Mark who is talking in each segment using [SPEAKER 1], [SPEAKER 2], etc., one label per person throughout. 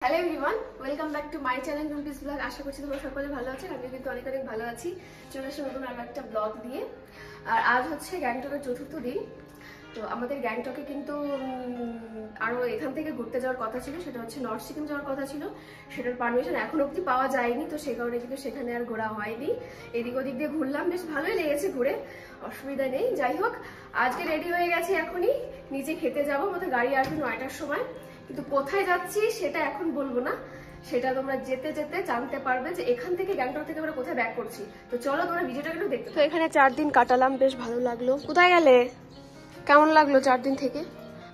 [SPEAKER 1] Hello everyone, welcome back to my channel Rumpi's blog. আশা করছি তোমরা সকলে ভালো আছো। আমি কিন্তু অনেক ভালো আছি। চলে আসলাম নতুন আরো একটা ব্লগ দিয়ে। আর আজ হচ্ছে গ্যাংটকের চতুর্থ দিন। তো আমাদের গ্যাংটকে কিন্তু আরো এখান থেকে ঘুরতে যাওয়ার কথা ছিল, সেটা হচ্ছে নর্থ সিকিম যাওয়ার কথা ছিল। সেটার পারমিশন এখন অবধি পাওয়া যায়নি, তো সেই কারণে কিন্তু সেখানে আর ঘোরা হয়নি। এদিক ওদিক দিয়ে ঘুরলাম, বেশ ভালোই লেগেছে ঘুরে, অসুবিধা নেই। যাই হোক, আজকে রেডি হয়ে গেছে, এখনই নিচে খেতে যাবো। আমাদের গাড়ি আসবে 9টার সময়, কিন্তু কোথায় যাচ্ছি সেটা এখন বলবো না, সেটা তোমরা যেতে যেতে জানতে পারবে যে এখান থেকে গ্যাংটক থেকে আমরা কোথায় ব্যাক করছি। তো চলো তোমরা ভিডিওটা একটু দেখতে। তো এখানে 4 দিন কাটালাম, বেশ ভালো লাগলো। কোথায় গেলে? কেমন লাগলো 4 দিন থেকে?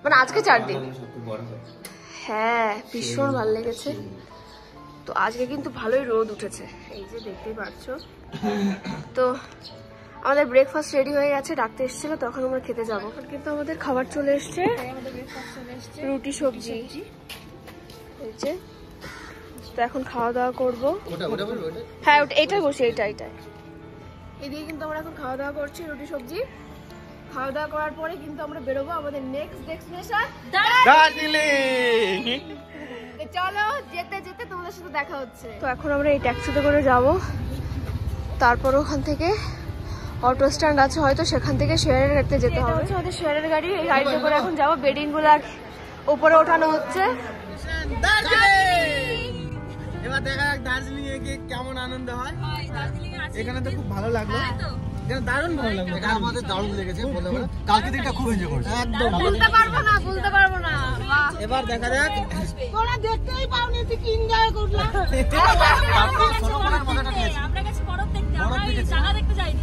[SPEAKER 1] মানে আজকে 4 দিন, হ্যাঁ ভীষণ ভালো লেগেছে। তো আজকে কিন্তু ভালোই রোদ উঠেছে, এই যে দেখতেই পাচ্ছো। তো আমাদের ব্রেকফাস্ট রেডি হয়ে গেছে, ডাকতে এসেছিল, তখন আমরা খেতে যাবো। কিন্তু আমাদের খাবার চলে এসছে, রুটি সবজি। তো এখন খাওয়া দাওয়া করবো। হ্যাঁ এটাই বসে, এটাই এদিকে কিন্তু আমরা এখন খাওয়া দাওয়া করছি, রুটি সবজি। খাওয়া দাওয়া করার পরে কিন্তু আমরা বেরোবো আমাদের নেক্সট ডেস্টিনেশন দার্জিলিং। চলো যেতে যেতে তোমাদের সাথে দেখা হচ্ছে। তো এখন আমরা এই ট্যাক্সিতে করে যাব, তারপর ওখান থেকে অটো স্ট্যান্ড আছে হয়তো, সেখান থেকে শেয়ারের গাড়িতে যেতে হবে। আমাদের শেয়ারের গাড়ি, এই গাড়িতে করে এখন যাবো। বেডিং গুলো উপরে ওঠানো হচ্ছে।
[SPEAKER 2] এবার দেখা যাক দার্জিলিং এ গিয়ে কেমন আনন্দ হয়। এখানে তো খুব ভালো লাগলো, দারুণ ভালো লাগলো। এখানে আমাদের দারুণ লেগেছে, কালকে দিনটা খুব এনজয় করেছি, একদম
[SPEAKER 1] বলতে পারবো না।
[SPEAKER 2] এবার দেখা যাক।
[SPEAKER 3] তোরা দেখতেই পাওনি তুই কি এনজয় করলাম।
[SPEAKER 4] আমরা গেছি বরফ দেখতে, আমরা এই জায়গা দেখতে যাইনি।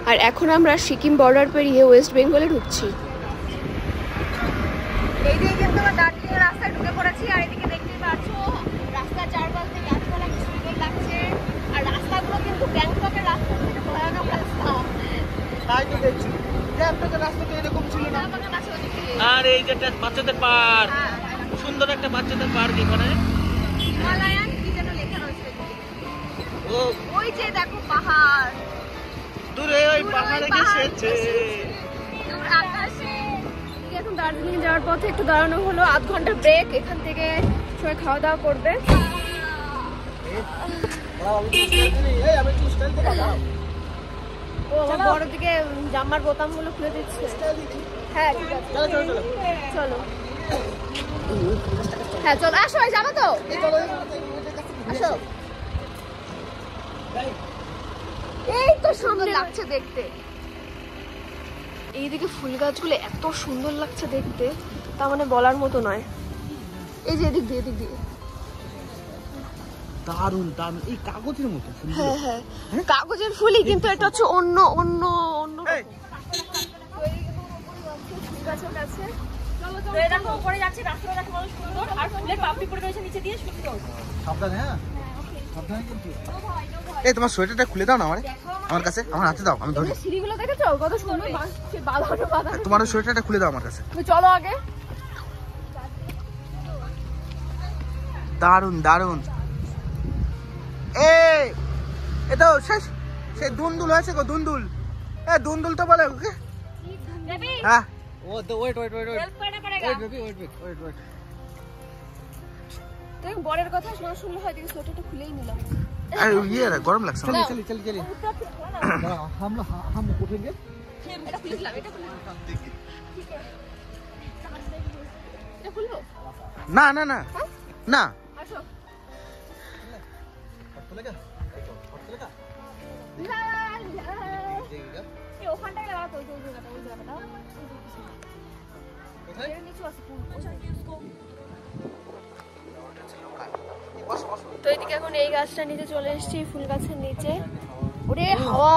[SPEAKER 1] আর এখন আমরা সিকিম বর্ডার পেরিয়ে ওয়েস্ট বেঙ্গলে ঢুকছি। এইদিকে কিন্তু আমরা দার্জিলিং এর রাস্তায় ঢুকে পড়েছি। আর এদিকে দেখতেই পাচ্ছো রাস্তার চারপাশ দিয়ে গাছপালা, কি সুন্দর লাগছে। আর রাস্তাগুলো কিন্তু গ্যাংটকের রাস্তা থেকে ভয়ানক রাস্তা।
[SPEAKER 2] তাই তো দেখছি, গ্যাংটকের রাস্তা তো এরকম ছিল না।
[SPEAKER 5] আর এই যে বাচ্চাদের পার্ক, সুন্দর একটা বাচ্চাদের পার্ক এখানে।
[SPEAKER 1] হিমালয়ান কি যেন লেখা রয়েছে। ওই যে দেখো পাহাড়,
[SPEAKER 5] দূরে ওই পাহাড়ে গেছে।
[SPEAKER 1] এখন দার্জিলিং যাওয়ার পথে একটু দাঁড়ানো হলো, আধ ঘন্টা ব্রেক। এখান থেকে সবাই খাওয়া দাওয়া করবে। ও আমার বড় দিকে জামার বোতাম গুলো খুলে দিচ্ছে। হ্যাঁ ঠিক আছে, চলো। হ্যাঁ চলো, আসো, যাবো তো, আসো। এই তো সুন্দর লাগছে দেখতে। এইদিকে ফুল গাছগুলো এত সুন্দর লাগছে দেখতে, তা মানে বলার মতো নয়। এই যে এদিক দিয়ে
[SPEAKER 2] দারুণ দারুণ, এই কাগজের মতো।
[SPEAKER 1] হ্যাঁ হ্যাঁ কাগজের ফুলই, কিন্তু এটা হচ্ছে অন্য অন্য অন্য ফুল গাছের কাছে।
[SPEAKER 4] তো এই দেখো উপরে যাচ্ছে, রাস্তাটা দেখো কত সুন্দর, আর ফুলের পাপড়ি পড়ে রয়েছে নিচে দিয়ে, সুন্দর।
[SPEAKER 2] সাবধানে, হ্যাঁ সাবধানে কিন্তু। এই তোমার সোয়েটারটা খুলে দাও না আমার কাছে, আমার হাতে দাও, আমি ধরি।
[SPEAKER 1] সিঁড়িগুলো দেখেছো কত সুন্দর বাঁধানো।
[SPEAKER 2] তোমার সোয়েটারটা খুলে দাও আমার কাছে।
[SPEAKER 1] তুমি চলো আগে।
[SPEAKER 2] দারুণ দারুণ। এ তো শেষ, সেই দুন্দুল হয়েছে গো, দুন্দুল। দুন্দুল তো বলে ওকে।
[SPEAKER 4] বেবি
[SPEAKER 2] হ্যাঁ ও তো ওয়েট
[SPEAKER 4] হেল্প করনা পড়েগা।
[SPEAKER 2] ওয়েট।
[SPEAKER 1] তুই বরের কথা শুনলে হয়, দেখি সোয়েটারটা খুলেই নিলাম।
[SPEAKER 2] আরে ইয়ে গরম লাগছে।
[SPEAKER 1] চল
[SPEAKER 2] हम उठेंगे।
[SPEAKER 1] এটা খুলে দিলাম, এটা খুলবো
[SPEAKER 2] না না
[SPEAKER 1] আসো। এই ওখানটায় লাগা তো, ওই জায়গাটা এর নিচে আছে ফুল। তো এদিকে এখন এই গাছটার নিচে চলে এসেছি, ফুল গাছের নিচে। ওরে হাওয়া,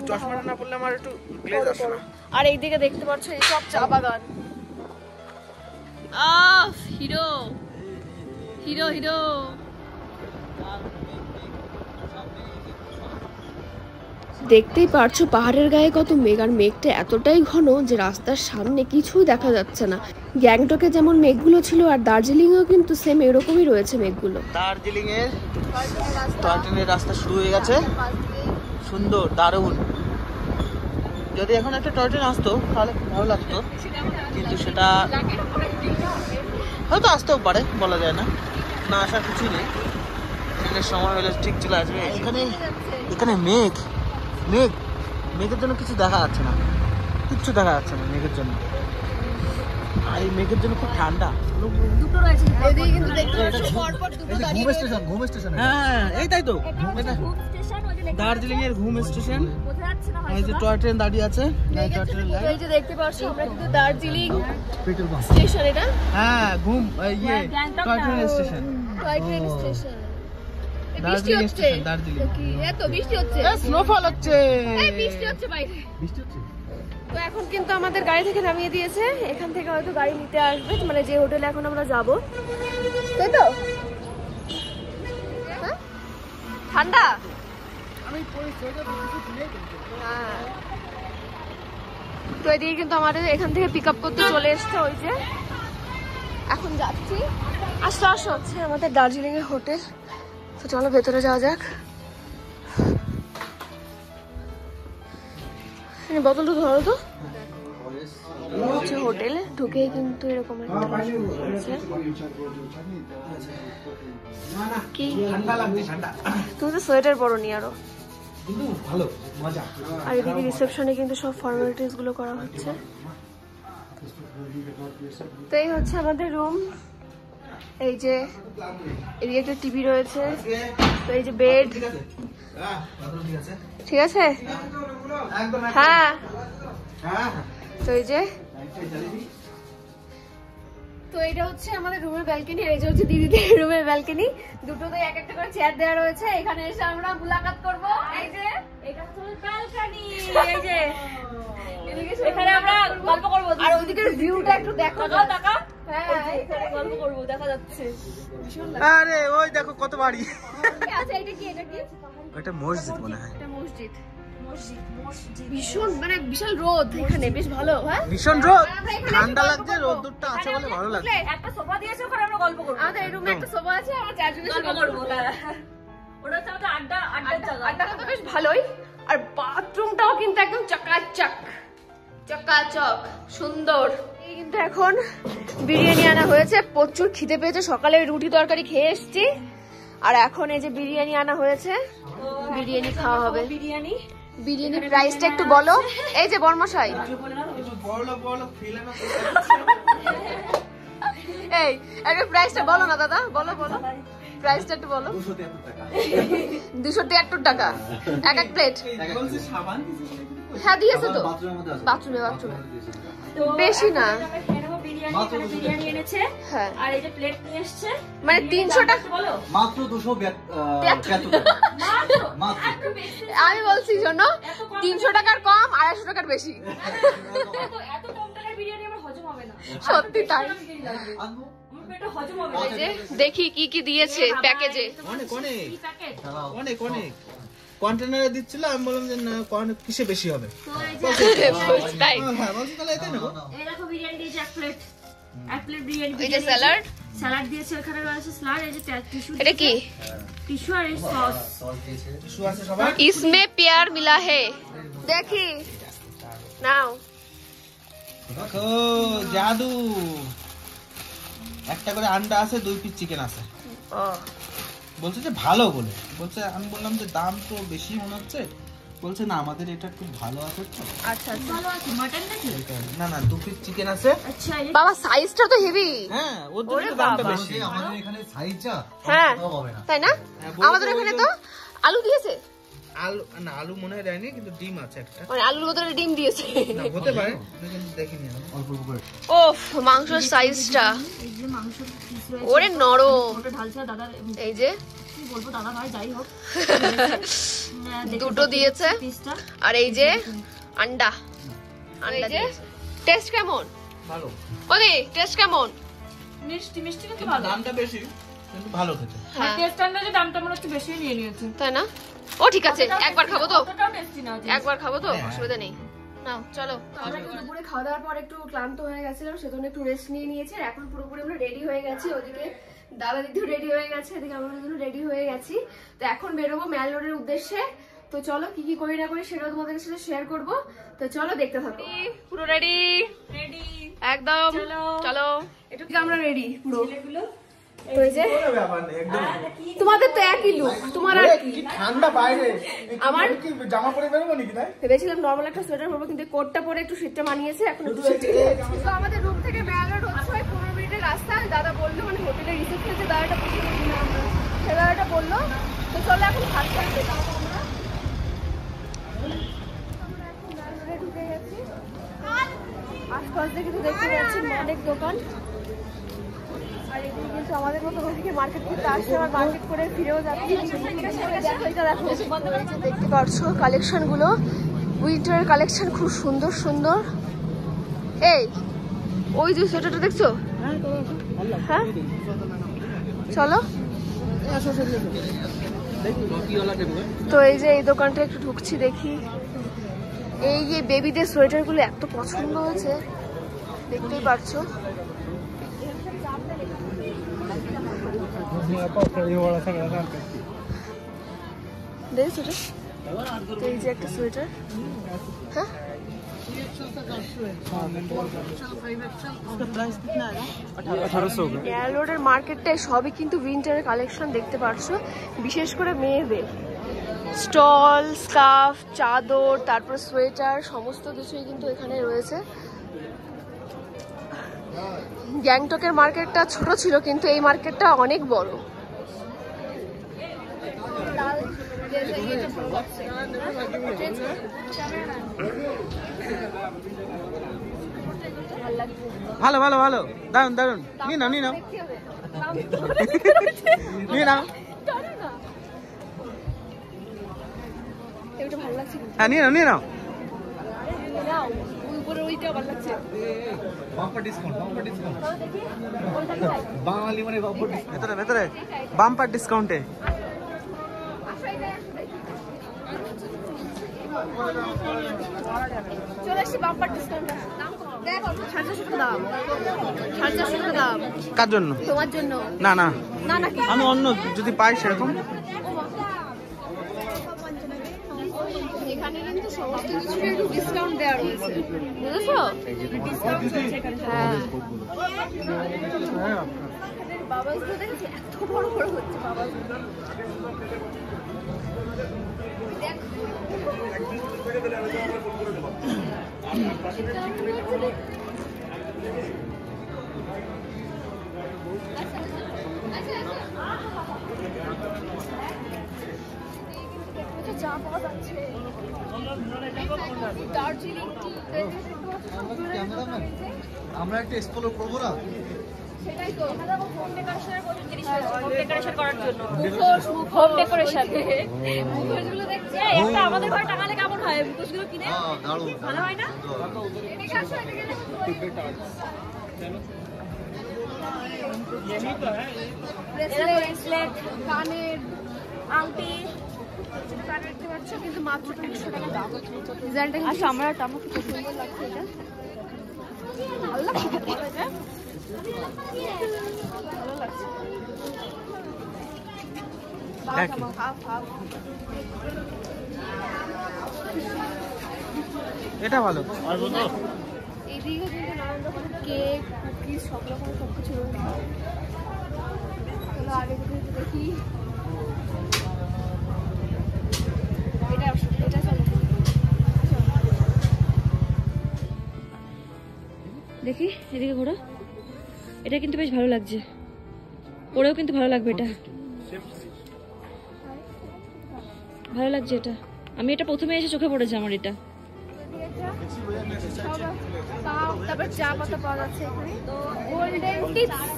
[SPEAKER 2] চশমাটা না পড়লে আমার একটু গ্লেজ আসে না।
[SPEAKER 1] আর এইদিকে দেখতে পাচ্ছ এই সব চা বাগান। Hero hero hero. দেখতেই পারছো পাহাড়ের গায়ে কত মেঘ, আর মেঘটা এতটাই ঘন যে রাস্তার সামনে কিছুই দেখা যাচ্ছে না। গ্যাংটকে যেমন মেঘগুলো ছিল আর দার্জিলিংয়েও কিন্তু সেম এরকমই রয়েছে মেঘগুলো।
[SPEAKER 5] দার্জিলিং এর টয় ট্রেনের রাস্তা শুরু হয়ে গেছে, সুন্দর দারুণ। যদি এখন একটা টয় ট্রেন আসতো তাহলে খুব ভালো লাগতো, কিন্তু সেটা হয়তো আসতেও পারে, বলা যায় না, না আসার কিছুই নেই। ট্রেনের সময় হলে ঠিক চলে আসবে। এখানে মেঘ মেঘ মেঘের জন্য কিছু দেখা যাচ্ছে না, কিচ্ছু দেখা যাচ্ছে না মেঘের জন্য। আর এই মেঘের জন্য খুব ঠান্ডা।
[SPEAKER 1] দুটো রয়েছে এদিকে কিন্তু দেখতে পাচ্ছ পরপর দুটো দাঁড়িয়ে
[SPEAKER 2] ঘুম স্টেশন, ঘুম স্টেশন।
[SPEAKER 5] হ্যাঁ এই তাই তো, এটা
[SPEAKER 4] ঘুম স্টেশন ওই যে লেখা
[SPEAKER 5] দার্জিলিং এর ঘুম স্টেশন।
[SPEAKER 4] বোঝা যাচ্ছে না
[SPEAKER 5] এই যে টয় ট্রেন দাঁড়িয়ে আছে, টয় ট্রেন লাইন।
[SPEAKER 1] এই যে দেখতে পাচ্ছ আমরা কিন্তু দার্জিলিং
[SPEAKER 2] পেট্রোল পাম্প।
[SPEAKER 1] স্টেশন, এটা
[SPEAKER 5] হ্যাঁ ঘুম ইয়ে toy train station,
[SPEAKER 1] toy train station. বৃষ্টি
[SPEAKER 5] দার্জিলিং
[SPEAKER 1] হচ্ছে
[SPEAKER 5] স্টেশন, দার্জিলিং।
[SPEAKER 1] কি এত বৃষ্টি হচ্ছে?
[SPEAKER 5] স্নোফল হচ্ছে,
[SPEAKER 1] এই বৃষ্টি হচ্ছে বাইরে।
[SPEAKER 2] বৃষ্টি হচ্ছে।
[SPEAKER 1] তো এখন কিন্তু আমাদের গাড়ি থেকে নামিয়ে দিয়েছে, এখান থেকে হয়তো গাড়ি নিতে আসবে, মানে যে হোটেলে এখন আমরা যাব, তাই তো? হ্যাঁ? ঠান্ডা? হ্যাঁ। তো এদিকে কিন্তু আমাদের এখান থেকে পিক আপ করতে চলে এসছে, ওই যে এখন যাচ্ছি। আসতে আসো হচ্ছে আমাদের দার্জিলিং এর হোটেল। তো চলো ভেতরে যাওয়া যাক। বোতলটা ধরো তো। হচ্ছে হোটেলে ঢুকেই কিন্তু এরকম একটা আছে। কি তুমি তো সোয়েটার পরোনি আরো।
[SPEAKER 2] কিন্তু ভালো মজা।
[SPEAKER 1] আর এদিকে রিসেপশনে কিন্তু সব ফর্মালিটিস গুলো করা হচ্ছে। তো এই হচ্ছে আমাদের রুম। এই যে এদিকে একটা টিভি রয়েছে, তো এই যে বেড, ঠিক আছে? হ্যাঁ। তো এই যে, তো এটা হচ্ছে আমাদের রুমের ব্যালকনি, এই যে হচ্ছে দিদিদের রুমের ব্যালকনি। দুটোতে এক একটা করে চেয়ার দেওয়া রয়েছে, এখানে এসে আমরা মুলাকাত করব। এই যে
[SPEAKER 4] এটা হচ্ছে ব্যালকনি, এই যে এখানে আমরা গল্প করব।
[SPEAKER 1] আর ওইদিকের ভিউটা একটু দেখো।
[SPEAKER 4] টাকা
[SPEAKER 1] হ্যাঁ
[SPEAKER 4] এখানে গল্প করব, দেখা যাচ্ছে।
[SPEAKER 5] আরে ওই দেখো কত বাড়ি।
[SPEAKER 1] আচ্ছা এটা কি, এটা কি?
[SPEAKER 5] এটা মসজিদ মনে হয়,
[SPEAKER 1] এটা মসজিদ। ভীষণ মানে বিশাল রোদ এখানে, বেশ ভালো। হ্যাঁ
[SPEAKER 5] ভীষণ রোদ,
[SPEAKER 1] আমরা এখানে
[SPEAKER 5] ঠান্ডা
[SPEAKER 1] গল্প
[SPEAKER 5] লাগছে,
[SPEAKER 1] করবো।
[SPEAKER 5] রোদ্দুরটা আছে বলে ভালো লাগছে।
[SPEAKER 4] একটা সোফা দিয়েছে, ওখানে আমরা গল্প করব।
[SPEAKER 1] আমাদের এই রুমে একটা সোফা আছে, আমরা চারজনে
[SPEAKER 4] গল্প করব। ওটা হচ্ছে আমাদের আড্ডার জায়গা।
[SPEAKER 1] আড্ডাটা তো বেশ ভালোই। আর বাথরুমটাও কিন্তু একদম চকাচক চকাচক সুন্দর। এই কিন্তু এখন বিরিয়ানি আনা হয়েছে, প্রচুর খিদে পেয়েছে, সকালে রুটি তরকারি খেয়ে এসেছি। আর এখন এই যে বিরিয়ানি আনা হয়েছে, বিরিয়ানি খাওয়া হবে।
[SPEAKER 4] বিরিয়ানি
[SPEAKER 1] বিরিয়ানির প্রাইসটা একটু বলো। এই যে বর্মশাই, এই একটা প্রাইসটা বলো না দাদা, বলো বলো প্রাইসটা একটু বলো। 273 টাকা এক এক প্লেট। হ্যাঁ দিয়েছে তো, বাথরুমে বাথরুমে বেশি না।
[SPEAKER 4] বিরিয়ানি এনেছে,
[SPEAKER 1] হ্যাঁ
[SPEAKER 4] আর এই যে প্লেট নিয়ে এসেছে,
[SPEAKER 1] মানে 300 টাকা
[SPEAKER 4] বলো
[SPEAKER 2] মাত্র 272 টাকা। মাত্র।
[SPEAKER 1] আমি বলছি শোনো, 300 টাকার কম, 250 টাকার বেশি।
[SPEAKER 4] এত কম টাকার বিরিয়ানি আমার হজম হবে না,
[SPEAKER 1] সত্যি তাই।
[SPEAKER 2] আনবো?
[SPEAKER 4] আমার পেটে হজম হবে না।
[SPEAKER 1] এই যে দেখি কি কি দিয়েছে প্যাকেজে।
[SPEAKER 5] অনেক অনেক
[SPEAKER 4] কি প্যাকেট?
[SPEAKER 5] অনেক অনেক কন্টেনারে দিচ্ছিল, আমি বললাম যে না কিসে বেশি হবে।
[SPEAKER 4] তো এই যে
[SPEAKER 1] তাই
[SPEAKER 5] হ্যাঁ বলছি তাহলে এটাই নেবো।
[SPEAKER 4] এই দেখো বিরিয়ানি দিয়েছে এক প্লেট বিরিয়ানি।
[SPEAKER 1] এই যে স্যালাড,
[SPEAKER 4] স্যালাড দিয়েছে, ওখানে রয়েছে স্যালাড, এই যে টিস্যু,
[SPEAKER 1] এটা কি?
[SPEAKER 4] টিস্যু আর এই সস।
[SPEAKER 5] শু আছে সবার।
[SPEAKER 1] इसमें प्यार मिला है। দেখি নাও।
[SPEAKER 5] দেখো জাদু, একটা করে আন্ডা আছে, 2 পিস চিকেন আছে। বলছে যে ভালো বলে, বলছে, আমি বললাম যে দাম তো বেশি মনে হচ্ছে, বলছে না আমাদের এটা খুব ভালো আছে তো।
[SPEAKER 1] আচ্ছা আচ্ছা
[SPEAKER 4] ভালো আছে মাটন নাকি?
[SPEAKER 5] না না 2 পিস চিকেন আছে।
[SPEAKER 4] আচ্ছা এই যে
[SPEAKER 1] বাবা সাইজটা তো হেভি।
[SPEAKER 5] হ্যাঁ ওর জন্য
[SPEAKER 1] ওরে
[SPEAKER 5] তো দামটা
[SPEAKER 1] বাবা।
[SPEAKER 5] বেশি।
[SPEAKER 2] আমাদের এখানে সাইজটা
[SPEAKER 1] হ্যাঁ
[SPEAKER 2] হবে না।
[SPEAKER 1] তাই না?
[SPEAKER 5] হ্যাঁ, বলতে
[SPEAKER 1] আমাদের এখানে তো আলু দিয়েছে,
[SPEAKER 5] আলু না, আলু মনে হয় দেয়নি, কিন্তু ডিম আছে একটা।
[SPEAKER 1] মানে আলুর বদলে ডিম দিয়েছে।
[SPEAKER 5] না হতে পারে, আমি কিন্তু দেখিনি আমি।
[SPEAKER 2] অল্প অল্প করে।
[SPEAKER 1] ওফ মাংসের সাইজটা
[SPEAKER 4] এই যে মাংস পিস রয়েছে,
[SPEAKER 1] ওরে নরম।
[SPEAKER 4] ওটা ঢালছে দাদা,
[SPEAKER 1] এই যে
[SPEAKER 4] কি বলবো দাদা ভাই, যাই হোক।
[SPEAKER 1] দুটো দিয়েছে,
[SPEAKER 4] পিসটা
[SPEAKER 1] আর এই যে আন্ডা, আন্ডা দিয়েছে। টেস্ট কেমন?
[SPEAKER 5] ভালো,
[SPEAKER 1] ওদি টেস্ট কেমন?
[SPEAKER 4] মিষ্টি মিষ্টি কিন্তু
[SPEAKER 5] কিন্তু
[SPEAKER 4] ভালো।
[SPEAKER 5] দামটা বেশি, কিন্তু ভালো খেতে।
[SPEAKER 1] হ্যাঁ
[SPEAKER 4] টেস্ট আন্দাজে দামটা মনে হচ্ছে বেশি নিয়ে নিয়েছে।
[SPEAKER 1] তাই না? ও ঠিক আছে, একবার খাবো তো,
[SPEAKER 4] অতটাও টেস্টি না।
[SPEAKER 1] একবার খাবো তো, অসুবিধা নেই। নাও চলো। আমরা একটু দুপুরে খাওয়া দাওয়ার পর একটু ক্লান্ত হয়ে গেছিলাম, সেজন্য একটু রেস্ট নিয়ে নিয়েছি। আর এখন পুরোপুরি আমরা রেডি হয়ে গেছি। ওদিকে দাদা দিদিও রেডি হয়ে গেছে, এদিকে আমরা দুজন রেডি হয়ে গেছি। তো এখন বেরোবো ম্যাল রোডের উদ্দেশ্যে। তো চলো কি কি করি না করি সেটাও তোমাদের সাথে শেয়ার করবো। তো চলো দেখতে থাকো। পুরো রেডি একদম, চলো একটু আমরা রেডি পুরো। তো এই যে তোমাদের তো একই লুক, তোমার আর কি
[SPEAKER 2] ঠান্ডা বাইরে,
[SPEAKER 1] আমার
[SPEAKER 2] কি জামা পরে বেরোবো নাকি? তাই
[SPEAKER 1] ভেবেছিলাম নর্মাল একটা সোয়েটার পরবো, কিন্তু কোটটা পরে একটু শীতটা মানিয়েছে। এখন একটু তো আমাদের রুম থেকে ম্যাল রোড হচ্ছে 15 মিনিটের রাস্তা। দাদা বললো মানে হোটেলের রিসেপশনে দাদাটা বসে না, আমরা সে দাদাটা বললো। তো চলো এখন ভাত খাচ্ছি, যাবো আমরা এখন ম্যাল রোডে ঢুকে গেছি। আশপাশ থেকে তো দেখতে পাচ্ছেন অনেক দোকান। আর এদিকে কিন্তু আমাদের মতো ওদিকে মার্কেট করতে আসছে, আবার মার্কেট করে ফিরেও যাচ্ছে। দেখতে পাচ্ছো কালেকশন গুলো, উইন্টারের কালেকশন খুব সুন্দর সুন্দর। এই ওই যে সোয়েটারটা দেখছো? হ্যাঁ চলো। তো এই যে এই দোকানটা একটু ঢুকছি, দেখি এই যে বেবিদের সোয়েটার গুলো এত পছন্দ হয়েছে, দেখতেই পারছো। তো এই যে একটা সোয়েটার, হ্যাঁ ম্যাল রোডের মার্কেটটায় সবই কিন্তু উইন্টারের কালেকশন দেখতে পারছো। বিশেষ করে মেয়েদের স্টল, স্কার্ফ, চাদর, তারপর সোয়েটার সমস্ত কিছুই কিন্তু এখানে রয়েছে। গ্যাংটকের মার্কেটটা ছোট ছিল, কিন্তু এই মার্কেটটা অনেক বড়।
[SPEAKER 5] ভালো ভালো ভালো, দারুন দারুন। নিয়ে নাও নিয়ে নাও নিয়ে নাও। হ্যাঁ নিয়ে নাও নিয়ে নাও। ভেতরে ভেতরে বাম্পার ডিসকাউন্টে।
[SPEAKER 1] চলে আসছি বাম্পার ডিসকাউন্টে। দেখো 450 দাম, 450 দাম।
[SPEAKER 5] কার জন্য?
[SPEAKER 1] তোমার জন্য।
[SPEAKER 5] না না
[SPEAKER 1] না নাকি
[SPEAKER 5] আমি অন্য যদি পাই সেরকম।
[SPEAKER 1] এখানে কিন্তু সমস্ত কিছু একটু ডিসকাউন্ট দেওয়া রয়েছে, বুঝেছো? হ্যাঁ বাবাসগুলো দেখেছি এত বড় বড় হচ্ছে বাবাসগুলো। চা পাওয়া যাচ্ছে, দার্জিলিং টি।
[SPEAKER 2] আমরা একটা এক্সপ্লোর করবো না?
[SPEAKER 1] সেটাই তো
[SPEAKER 4] হোম ডেকোরেশনের প্রচুর জিনিস আছে, হোম ডেকোরেশন করার জন্য। হোম ডেকোরেশন
[SPEAKER 1] মুখোশগুলো দেখছি
[SPEAKER 4] একটা আমাদের ঘরে টাঙালে কেমন হয়? মুখোশগুলো কিনে ভালো হয় না?
[SPEAKER 1] এদিকে আসো, এদিকে
[SPEAKER 4] ব্রেসলেট,
[SPEAKER 1] কানের
[SPEAKER 4] আংটি,
[SPEAKER 1] দেখতে পাচ্ছ, কিন্তু মাত্র 100 টাকা দাম। ডিজাইনটা কিন্তু আমার খুব সুন্দর লাগছে। এটা ভালো লাগছে, এটা ভালো লাগছে।
[SPEAKER 5] এটা ভালো।
[SPEAKER 1] এইদিকে কিন্তু নানান রকমের কেক, কুকিজ, সব রকমের সবকিছু রয়েছে। চলো আগে থেকে দেখি। এটা চলো
[SPEAKER 4] দেখি এদিকে ঘোরো। এটা কিন্তু বেশ ভালো লাগছে, পরেও কিন্তু ভালো লাগবে। এটা ভালো লাগছে, এটা আমি এটা প্রথমে এসে চোখে পড়েছে আমার। এটা
[SPEAKER 1] তারপর চা পাতা পাওয়া যাচ্ছে এখানে। তো গোল্ডেন টিপস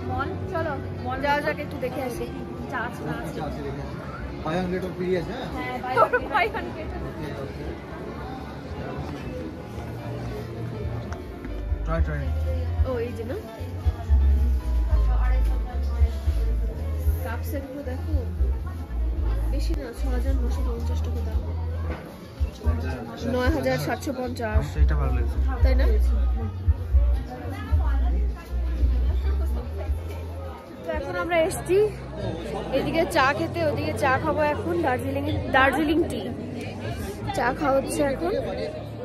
[SPEAKER 1] মল, চলো মল যাওয়া যাক, একটু দেখে আসি। চা আছে না? আছে
[SPEAKER 2] 500 অফ ফ্রি আছে।
[SPEAKER 1] হ্যাঁ 500।
[SPEAKER 5] Try try.
[SPEAKER 1] ও এই যে না কাপ সেটগুলো দেখো, বেশি না, 6,950 টাকা দাম, 9,750,
[SPEAKER 5] এটা ভালো লেগেছে।
[SPEAKER 1] তাই না? তো এখন আমরা এসছি এদিকে চা খেতে, ওদিকে চা খাবো এখন। দার্জিলিং টি চা খাওয়া হচ্ছে এখন।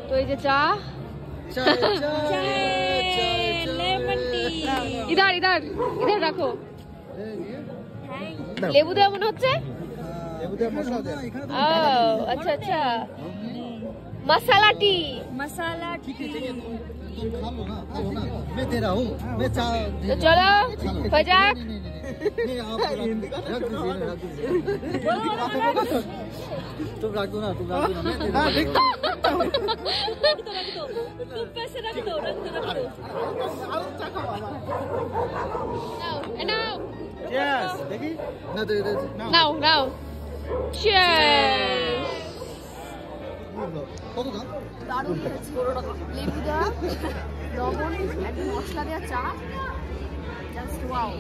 [SPEAKER 1] তো এই যে চা, ইধার ইধার ইধার রাখো। লেবু দেওয়া মনে হচ্ছে। আচ্ছা আচ্ছা, मसाला टी। तो चलो फजाक
[SPEAKER 2] तुम रख दो ना, तुम रख दो ना,
[SPEAKER 4] तुम पैसे रख दो।
[SPEAKER 5] Yes, দেখি
[SPEAKER 2] ना दे दे
[SPEAKER 1] now cheers।
[SPEAKER 2] কত দাম?
[SPEAKER 1] দারুণ হয়েছে, লেবু দেওয়া, লবণ, একদম মশলা দেওয়া চা, জাস্ট ওয়াও।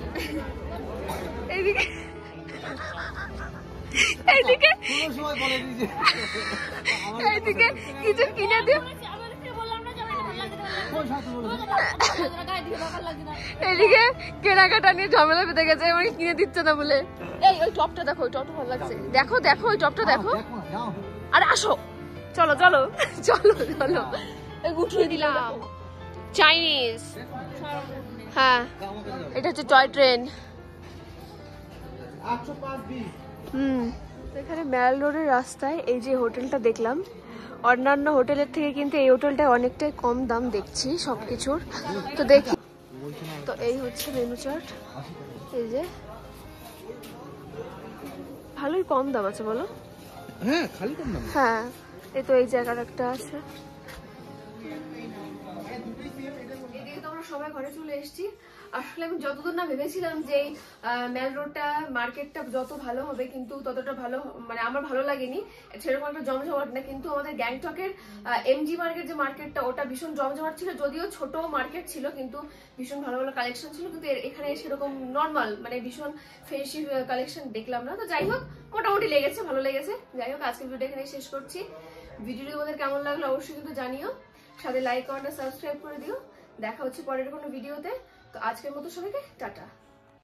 [SPEAKER 1] এইদিকে এইদিকে
[SPEAKER 2] কোনো সময় বলে দিয়েছে
[SPEAKER 1] এইদিকে কিছু কিনে দিও। এদিকে কেনাকাটা নিয়ে ঝামেলা বেঁধে গেছে, আমাকে কিনে দিচ্ছে না বলে। এই ওই টপটা দেখো, ওই টপটা ভালো লাগছে, দেখো দেখো ওই টপটা দেখো।
[SPEAKER 2] দেখো না, যাও।
[SPEAKER 1] আরে আসো, চলো চলো চলো চলো, উঠিয়ে দিলাম। চাইনিজ, হ্যাঁ এটা হচ্ছে টয় ট্রেন। এখানে ম্যাল রোডের রাস্তায় এই যে হোটেলটা দেখলাম, অন্যান্য হোটেলের থেকে কিন্তু এই হোটেলটা অনেকটাই কম দাম দেখছি সবকিছুর। তো দেখি, তো এই হচ্ছে মেনু চার্ট, এই যে ভালোই কম দাম আছে বলো।
[SPEAKER 2] হ্যাঁ খালি কম দাম।
[SPEAKER 1] হ্যাঁ এই তো এই জায়গার একটা আছে। এদিকে তো আমরা সবাই ঘরে চলে এসেছি। আসলে আমি যতদূর না ভেবেছিলাম যে মেল রোডটা মার্কেটটা যত ভালো হবে, কিন্তু ততটা ভালো মানে আমার ভালো লাগেনি, সেরকম একটা জমজমাট না। কিন্তু আমাদের গ্যাংটকের এমজি মার্কেট যে মার্কেটটা, ওটা ভীষণ জমজমাট ছিল, যদিও ছোট মার্কেট ছিল কিন্তু ভীষণ ভালো ভালো কালেকশন ছিল। কিন্তু এখানে সেরকম নর্মাল মানে ভীষণ ফেন্সি কালেকশন দেখলাম না। তো যাই হোক, মোটামুটি লেগেছে, ভালো লেগেছে। যাই হোক, আজকের ভিডিওটা এখানে শেষ করছি। ভিডিওটি তোমাদের কেমন লাগলো অবশ্যই কিন্তু জানিও, সাথে লাইক কমেন্ট সাবস্ক্রাইব করে দিও। দেখা হচ্ছে পরের কোনো ভিডিওতে। তো আজকের মতো সবাইকে টাটা।